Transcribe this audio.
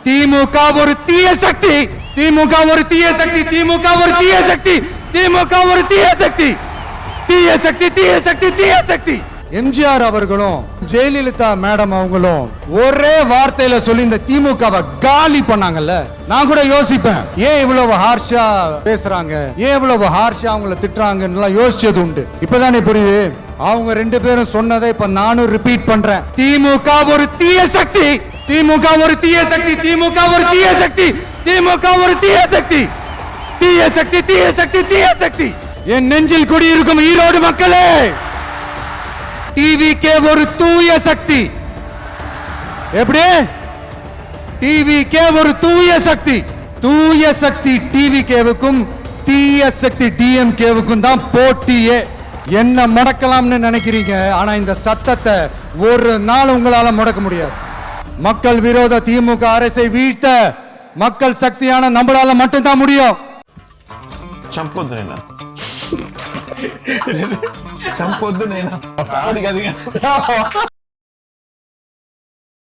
திமுக ஒரு தீய சக்தி, திமுக ஒரு தீய சக்தி, திமுக ஒரு தீய சக்தி, திமுக ஒரு தீய சக்தி, தீய சக்தி, தீய சக்தி, தீய சக்தி. எம்ஜிஆர் அவர்களும் ஜெயலலிதா மேடம் அவங்களும் ஒரே வார்த்தையில சொல்லி இந்த திமுகவை காலி பண்ணாங்கல்ல. நான் கூட யோசிப்பேன், ஏன் இவ்வளவு ஹார்ஷா பேசுறாங்க, ஏன் இவ்வளவு ஹார்ஷா அவங்கள திட்டுறாங்கன்னு யோசிச்சது உண்டு. இப்பதானே புரியுது. அவங்க ரெண்டு பேரும் சொன்னதை இப்ப நானும் ரிப்பீட் பண்றேன். திமுக ஒரு தீய சக்தி, திமுக ஒரு தீய சக்தி, திமுக ஒரு தீய சக்தி, திமுக ஒரு தீய சக்தி, தீய சக்தி, தீய சக்தி, தீய சக்தி. என் நெஞ்சில் குடியிருக்கும் ஈரோடு மக்களே, டிவிகே ஒரு தூய சக்தி. எப்படி? டிவிகே ஒரு தூய சக்தி. தூய சக்தி டிவிகேவுக்கும் தீய சக்தி டிஎம்கேவுக்கும் தான் போட்டியே. என்ன முடக்கலாம்னு நினைக்கிறீங்க, ஆனா இந்த சத்தத்தை ஒரு நாள் உங்களால முடக்க முடியாது. மக்கள் விரோத திமுக அரசை வீழ்த்த மக்கள் சக்தியான நம்மளால மட்டும்தான் முடியும். చంపొద్దు నేను